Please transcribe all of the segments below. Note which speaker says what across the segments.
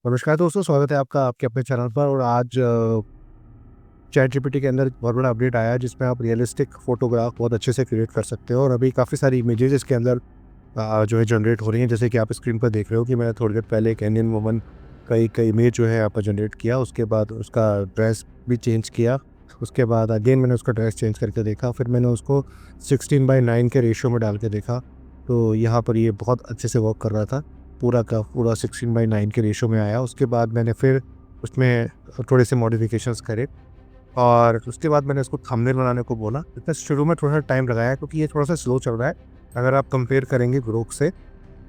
Speaker 1: नमस्कार दोस्तों, स्वागत है आपका आपके अपने चैनल पर। और आज चैट जीपीटी के अंदर एक बहुत बड़ा अपडेट आया है जिसमें आप रियलिस्टिक फोटोग्राफ बहुत अच्छे से क्रिएट कर सकते हो। और अभी काफ़ी सारी इमेजेस इसके अंदर जो है जनरेट हो रही हैं। जैसे कि आप स्क्रीन पर देख रहे हो कि मैंने थोड़ी देर पहले एक इंडियन वुमन का एक इमेज जो है यहाँ पर जनरेट किया। उसके बाद उसका ड्रेस भी चेंज किया। उसके बाद अगेन मैंने उसका ड्रेस चेंज करके देखा। फिर मैंने उसको 16:9 के रेशियो में डाल के देखा, तो यहाँ पर ये बहुत अच्छे से वर्क कर रहा था। पूरा का पूरा 16:9 के रेशियो में आया। उसके बाद मैंने फिर उसमें थोड़े से मॉडिफिकेशंस करे और उसके बाद मैंने उसको थंबनेल बनाने को बोला। इसमें शुरू में थोड़ा सा टाइम लगाया क्योंकि ये थोड़ा सा स्लो चल रहा है। अगर आप कंपेयर करेंगे ग्रोक से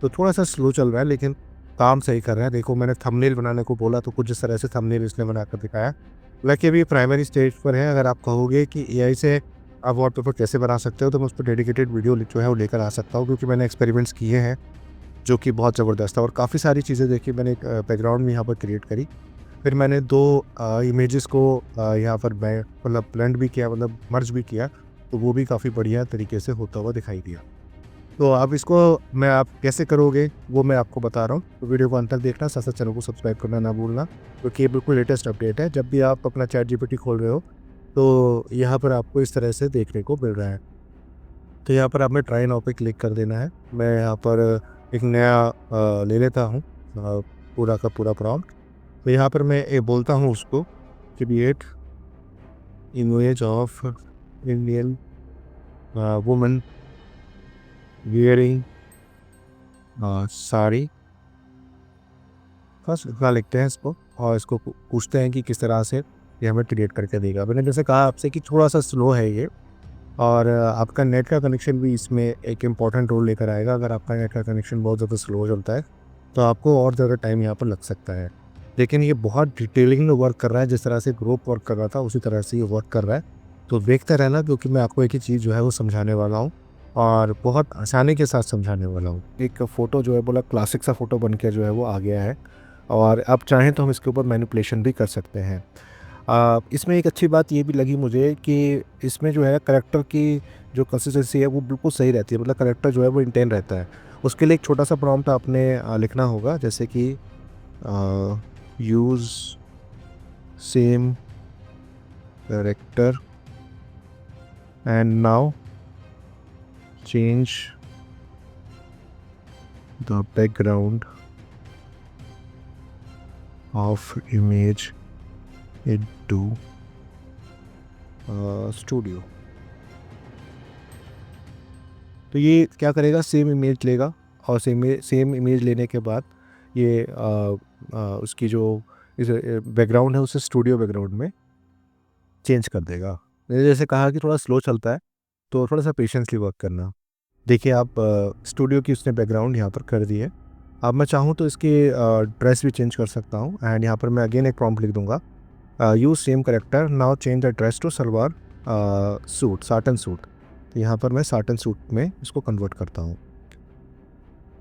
Speaker 1: तो थोड़ा सा स्लो चल रहा है, लेकिन काम सही कर रहा है। देखो, मैंने थंबनेल बनाने को बोला तो कुछ इस तरह से थंबनेल इसने बनाकर दिखाया। हालांकि अभी प्राइमरी स्टेज पर है। अगर आप कहोगे कि एआई से आप वॉलपेपर कैसे बना सकते हो तो मैं उस पर डेडिकेटेड वीडियो जो है वो लेकर आ सकता हूँ, क्योंकि मैंने एक्सपेरिमेंट्स किए हैं जो कि बहुत ज़बरदस्त है। और काफ़ी सारी चीज़ें देखी मैंने, एक बैकग्राउंड में यहाँ पर क्रिएट करी। फिर मैंने 2 इमेजेस को यहाँ पर मैं मतलब ब्लेंड भी किया, मतलब मर्ज भी किया, तो वो भी काफ़ी बढ़िया तरीके से होता हुआ दिखाई दिया। तो अब इसको आप कैसे करोगे वो मैं आपको बता रहा हूँ। तो वीडियो को अंत तक देखना, साथ साथ चैनल को सब्सक्राइब करना ना भूलना, क्योंकि ये बिल्कुल लेटेस्ट अपडेट है। जब भी आप अपना चैट जीपीटी खोल रहे हो तो यहाँ पर आपको इस तरह से देखने को मिल रहा है। तो यहाँ पर आपने ट्राई नाउ पे क्लिक कर देना है। मैं यहाँ पर एक नया ले लेता हूँ पूरा का पूरा प्रॉम्प्ट। तो यहाँ पर मैं ये बोलता हूँ उसको, create image of Indian woman wearing sari. बस इतना लिखते हैं इसको और इसको पूछते हैं कि किस तरह से ये हमें क्रिएट करके देगा। मैंने जैसे कहा आपसे कि थोड़ा सा स्लो है ये, और आपका नेट का कनेक्शन भी इसमें एक इम्पॉर्टेंट रोल लेकर आएगा। अगर आपका नेट का कनेक्शन बहुत ज़्यादा स्लो चलता है तो आपको और ज़्यादा टाइम यहाँ पर लग सकता है। लेकिन ये बहुत डिटेलिंग में वर्क कर रहा है। जिस तरह से ग्रुप वर्क कर रहा था उसी तरह से ये वर्क कर रहा है। तो देखते रहना, क्योंकि मैं आपको एक ही चीज़ जो है वो समझाने वाला हूँ और बहुत आसानी के साथ समझाने वाला हूँ। एक फ़ोटो जो है बोला क्लासिक सा फ़ोटो बन के जो है वो आ गया है, और अब चाहें तो हम इसके ऊपर मैनिपुलेशन भी कर सकते हैं। इसमें एक अच्छी बात ये भी लगी मुझे कि इसमें जो है करैक्टर की जो कंसिस्टेंसी है वो बिल्कुल सही रहती है। मतलब करैक्टर जो है वो इंटेन रहता है। उसके लिए एक छोटा सा प्रॉम्प्ट आपने लिखना होगा, जैसे कि use same character and now change the background of image into studio. तो ये क्या करेगा, सेम इमेज लेगा और सेम इमेज लेने के बाद ये उसकी जो इस बैकग्राउंड है उसे स्टूडियो बैकग्राउंड में चेंज कर देगा। मैंने जैसे कहा कि थोड़ा स्लो चलता है, तो थोड़ा सा पेशेंसली वर्क करना। देखिए, आप स्टूडियो की उसने बैकग्राउंड यहाँ पर कर दी है। अब मैं चाहूँ तो इसकी ड्रेस भी चेंज कर सकता हूँ। एंड यहाँ पर मैं अगेन एक प्रॉम्प्ट लिख दूंगा, use same character now change the dress to salwar suit, satin suit. तो यहाँ पर मैं साटन सूट में इसको कन्वर्ट करता हूँ।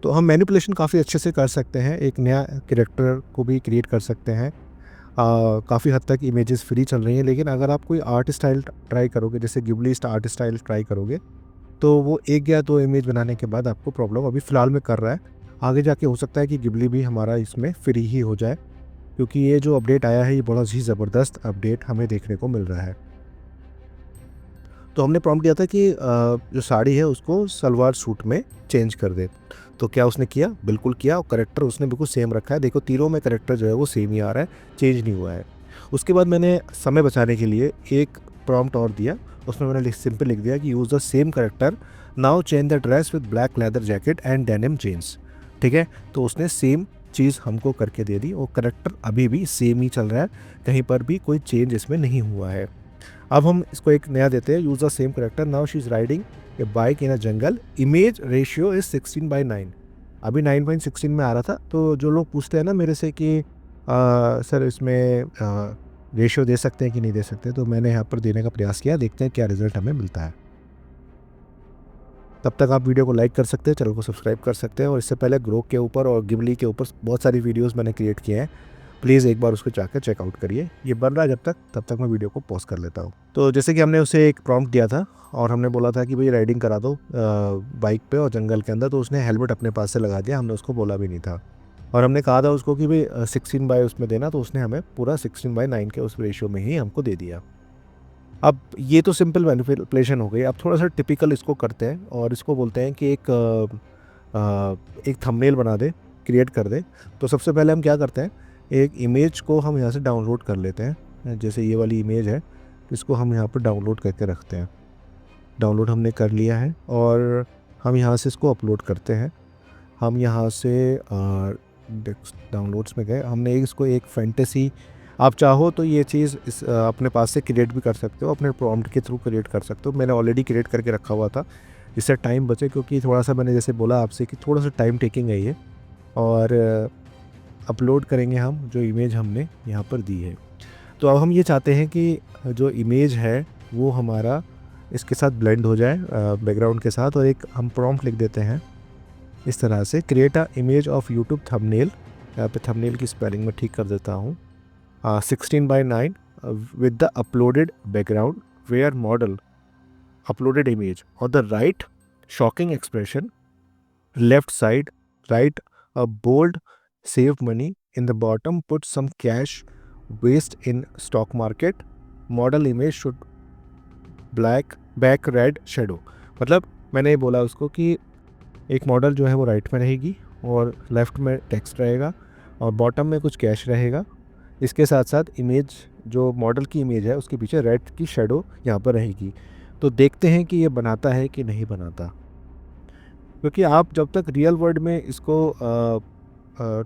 Speaker 1: तो हम मैनिपुलेशन काफ़ी अच्छे से कर सकते हैं, एक नया कैरेक्टर को भी क्रिएट कर सकते हैं। काफ़ी हद तक इमेजेस फ्री चल रही हैं, लेकिन अगर आप कोई आर्ट स्टाइल ट्राई करोगे, जैसे गिबली आर्ट स्टाइल ट्राई करोगे, तो वो 1 या 2 इमेज बनाने के बाद आपको प्रॉब्लम अभी फ़िलहाल में कर रहा है। आगे जाके हो सकता है कि गिबली भी हमारा इसमें फ्री ही हो जाए, क्योंकि ये जो अपडेट आया है ये बहुत ही ज़बरदस्त अपडेट हमें देखने को मिल रहा है। तो हमने प्रॉम्प्ट दिया था कि जो साड़ी है उसको सलवार सूट में चेंज कर दे। तो क्या उसने किया? बिल्कुल किया, और करेक्टर उसने बिल्कुल सेम रखा है। देखो, तीनों में करेक्टर जो है वो सेम ही आ रहा है, चेंज नहीं हुआ है। उसके बाद मैंने समय बचाने के लिए एक प्रॉम्प्ट और दिया। उसमें मैंने सिंपल लिख दिया कि use the same character now change the dress with black leather jacket and denim jeans. ठीक है, तो उसने सेम चीज़ हमको करके दे दी और करेक्टर अभी भी सेम ही चल रहा है, कहीं पर भी कोई चेंज इसमें नहीं हुआ है। अब हम इसको एक नया देते हैं, use the same character now she is riding A bike in a jungle, image ratio is 16:9। अभी 9:16 में आ रहा था। तो जो लोग पूछते हैं ना मेरे से कि सर इसमें रेशियो दे सकते हैं कि नहीं दे सकते, तो मैंने यहाँ पर देने का प्रयास किया। देखते हैं क्या रिजल्ट हमें मिलता है। तब तक आप वीडियो को लाइक कर सकते हैं, चैनल को सब्सक्राइब कर सकते हैं। और इससे पहले ग्रोक के ऊपर और गिबली के ऊपर बहुत सारी वीडियोस मैंने क्रिएट किए हैं, प्लीज़ एक बार उसको जाकर चेकआउट करिए। ये बन रहा है जब तक, तब तक मैं वीडियो को पॉज कर लेता हूँ। तो जैसे कि हमने उसे एक प्रॉम्प्ट दिया था और हमने बोला था कि भाई राइडिंग करा दो बाइक पे और जंगल के अंदर, तो उसने हेलमेट अपने पास से लगा दिया, हमने उसको बोला भी नहीं था। और हमने कहा था उसको कि भाई 16 बाय उसमें देना, तो उसने हमें पूरा 16:9 के उस रेशियो में ही हमको दे दिया। अब ये तो सिंपल मैनिपुलेशन हो गई। अब थोड़ा सा टिपिकल इसको करते हैं और इसको बोलते हैं कि एक थंबनेल बना दे, क्रिएट कर दे। तो सबसे पहले हम क्या करते हैं, एक इमेज को हम यहाँ से डाउनलोड कर लेते हैं। जैसे ये वाली इमेज है, इसको हम यहाँ पर डाउनलोड करके रखते हैं। डाउनलोड हमने कर लिया है और हम यहाँ से इसको अपलोड करते हैं। हम यहाँ से डाउनलोड्स में गए, हमने इसको एक फैंटेसी, आप चाहो तो ये चीज़ अपने पास से क्रिएट भी कर सकते हो, अपने प्रॉम्प्ट के थ्रू क्रिएट कर सकते हो। मैंने ऑलरेडी क्रिएट करके रखा हुआ था, इससे टाइम बचे, क्योंकि थोड़ा सा मैंने जैसे बोला आपसे कि थोड़ा सा टाइम टेकिंग है ये। और अपलोड करेंगे हम जो इमेज हमने यहाँ पर दी है। तो अब हम ये चाहते हैं कि जो इमेज है वो हमारा इसके साथ ब्लेंड हो जाए बैकग्राउंड के साथ, और एक हम प्रॉम्प्ट लिख देते हैं इस तरह से, create a image of YouTube thumbnail. यहाँ पे थंबनेल की स्पेलिंग में ठीक कर देता हूँ, 16:9 with the uploaded background where model uploaded image on the right, shocking expression, left side, right, a bold save money in the bottom, put some cash waste in stock market, model image should black back red shadow। मतलब मैंने ये बोला उसको कि एक model जो है वो राइट में रहेगी और लेफ़्ट में टेक्स्ट रहेगा और बॉटम में कुछ कैश रहेगा। इसके साथ साथ इमेज, जो मॉडल की इमेज है उसके पीछे रेड की शेडो यहाँ पर रहेगी। तो देखते हैं कि ये बनाता है कि नहीं बनाता, क्योंकि आप जब तक रियल वर्ल्ड में इसको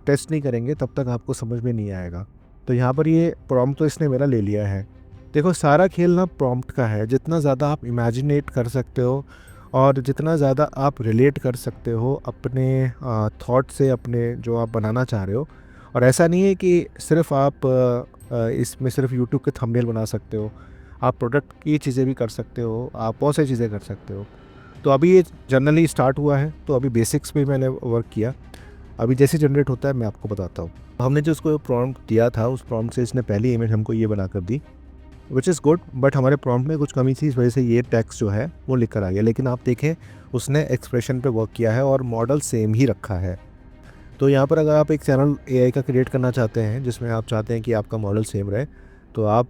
Speaker 1: टेस्ट नहीं करेंगे तब तक आपको समझ में नहीं आएगा। तो यहाँ पर ये प्रॉम्प्ट तो इसने मेरा ले लिया है। देखो, सारा खेल ना प्रॉम्प्ट का है। जितना ज़्यादा आप इमेजिनेट कर सकते हो और जितना ज़्यादा आप रिलेट कर सकते हो अपने थॉट से, अपने जो आप बनाना चाह रहे हो। और ऐसा नहीं है कि सिर्फ आप इसमें सिर्फ यूट्यूब के थंबनेल बना सकते हो, आप प्रोडक्ट की चीज़ें भी कर सकते हो, आप बहुत सारी चीज़ें कर सकते हो। तो अभी ये जनरली स्टार्ट हुआ है, तो अभी बेसिक्स पे मैंने वर्क किया। अभी जैसे जनरेट होता है मैं आपको बताता हूँ। हमने जो उसको प्रॉम्प्ट दिया था, उस प्रॉम्प्ट से इसने पहली इमेज हमको ये बना कर दी, विच इज़ गुड। बट हमारे प्रॉम्प्ट में कुछ कमी थी, इस वजह से ये टेक्स्ट जो है वो लिख कर आ गया। लेकिन आप देखें, उसने एक्सप्रेशन पे वर्क किया है और मॉडल सेम ही रखा है। तो यहाँ पर अगर आप एक चैनल एआई का क्रिएट करना चाहते हैं जिसमें आप चाहते हैं कि आपका मॉडल सेम रहे, तो आप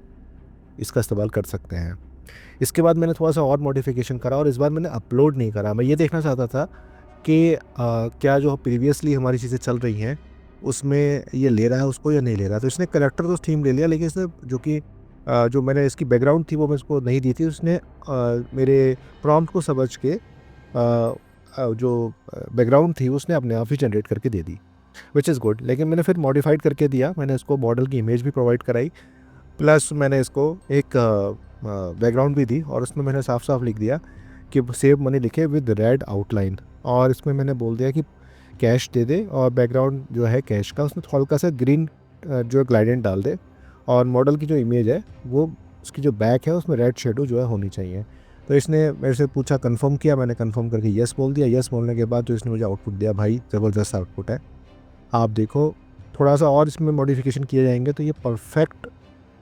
Speaker 1: इसका इस्तेमाल कर सकते हैं। इसके बाद मैंने थोड़ा सा और मॉडिफिकेशन करा और इस बार मैंने अपलोड नहीं करा। मैं ये देखना चाहता था कि क्या जो प्रीवियसली हमारी चीज़ें चल रही हैं उसमें ये ले रहा है उसको या नहीं ले रहा है। तो इसने करेक्टर तो थीम ले लिया, लेकिन इसने जो मैंने इसकी बैकग्राउंड थी वो मैं इसको नहीं दी थी। उसने मेरे प्रॉम्प्ट को समझ के जो बैकग्राउंड थी उसने अपने आप ही जनरेट करके दे दी, विच इज़ गुड। लेकिन मैंने फिर मॉडिफाइड करके दिया, मैंने इसको मॉडल की इमेज भी प्रोवाइड कराई, प्लस मैंने इसको एक बैकग्राउंड भी दी और उसमें मैंने साफ साफ लिख दिया कि सेव मनी लिखे विद रेड आउटलाइन। और इसमें मैंने बोल दिया कि कैश दे दे और बैकग्राउंड जो है कैश का उसमें थोड़ा सा ग्रीन जो ग्लाइडेंट डाल दे, और मॉडल की जो इमेज है वो उसकी जो बैक है उसमें रेड शेडो जो है होनी चाहिए। तो इसने मेरे से पूछा, कंफर्म किया, मैंने कंफर्म करके यस बोल दिया। यस बोलने के बाद जो इसने मुझे आउटपुट दिया, भाई ज़बरदस्त आउटपुट है। आप देखो, थोड़ा सा और इसमें मॉडिफिकेशन किए जाएंगे तो ये परफेक्ट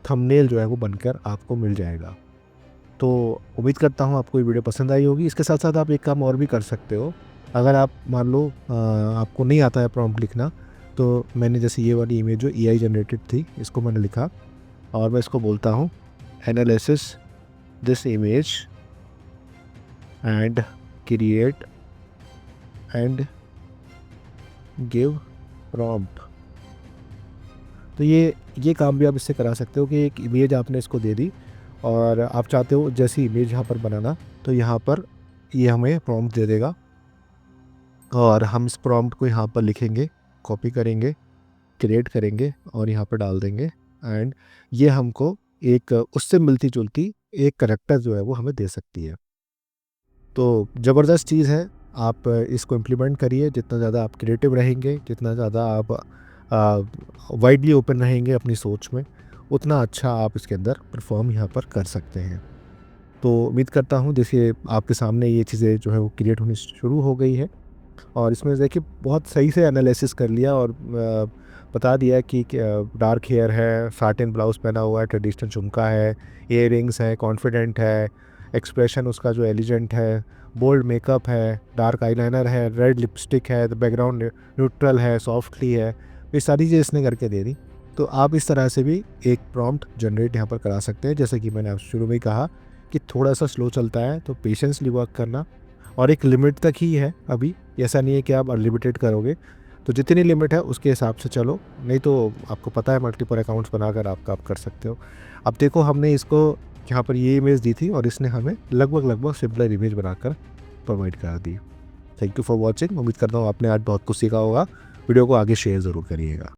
Speaker 1: थंबनेल जो है वो बनकर आपको मिल जाएगा। तो उम्मीद करता हूँ आपको ये वीडियो पसंद आई होगी। इसके साथ साथ आप एक काम और भी कर सकते हो। अगर आप मान लो आपको नहीं आता है प्रॉम्प्ट लिखना, तो मैंने जैसे ये वाली इमेज जो एआई जनरेटेड थी इसको मैंने लिखा और मैं इसको बोलता हूँ analysis this image and create and give prompt. तो ये काम भी आप इससे करा सकते हो कि एक इमेज आपने इसको दे दी और आप चाहते हो जैसी इमेज यहाँ पर बनाना, तो यहाँ पर ये हमें प्रॉम्प्ट दे देगा और हम इस प्रॉम्प्ट को यहाँ पर लिखेंगे, कॉपी करेंगे, क्रिएट करेंगे और यहाँ पर डाल देंगे एंड ये हमको एक उससे मिलती जुलती एक करैक्टर जो है वो हमें दे सकती है। तो ज़बरदस्त चीज़ है, आप इसको इम्प्लीमेंट करिए। जितना ज़्यादा आप क्रिएटिव रहेंगे, जितना ज़्यादा आप वाइडली ओपन रहेंगे अपनी सोच में, उतना अच्छा आप इसके अंदर परफॉर्म यहाँ पर कर सकते हैं। तो उम्मीद करता हूँ जैसे आपके सामने ये चीज़ें जो है वो क्रिएट होनी शुरू हो गई है और इसमें देखिए बहुत सही से एनालिसिस कर लिया और बता दिया कि डार्क हेयर है, साटिन ब्लाउज पहना हुआ है, ट्रेडिशनल झुमका है, इयररिंग्स है, कॉन्फिडेंट है, एक्सप्रेशन उसका जो एलिजेंट है, बोल्ड मेकअप है, डार्क आईलाइनर है, रेड लिपस्टिक है, द बैकग्राउंड न्यूट्रल है, सॉफ्टली है, ये सारी चीज़ें इसने करके दे दी। तो आप इस तरह से भी एक प्रॉम्प्ट जनरेट यहाँ पर करा सकते हैं। जैसे कि मैंने आप शुरू में ही कहा कि थोड़ा सा स्लो चलता है, तो पेशेंसली वर्क करना, और एक लिमिट तक ही है अभी, ऐसा नहीं है कि आप अनलिमिटेड करोगे। तो जितनी लिमिट है उसके हिसाब से चलो, नहीं तो आपको पता है मल्टीपल अकाउंट्स बनाकर आप कर सकते हो। अब देखो, हमने इसको यहाँ पर ये इमेज दी थी और इसने हमें लगभग सिमिलर इमेज बनाकर प्रोवाइड कर दी। Thank you for watching. उम्मीद करता हूँ आपने आज बहुत कुछ सीखा होगा। वीडियो को आगे शेयर ज़रूर करिएगा।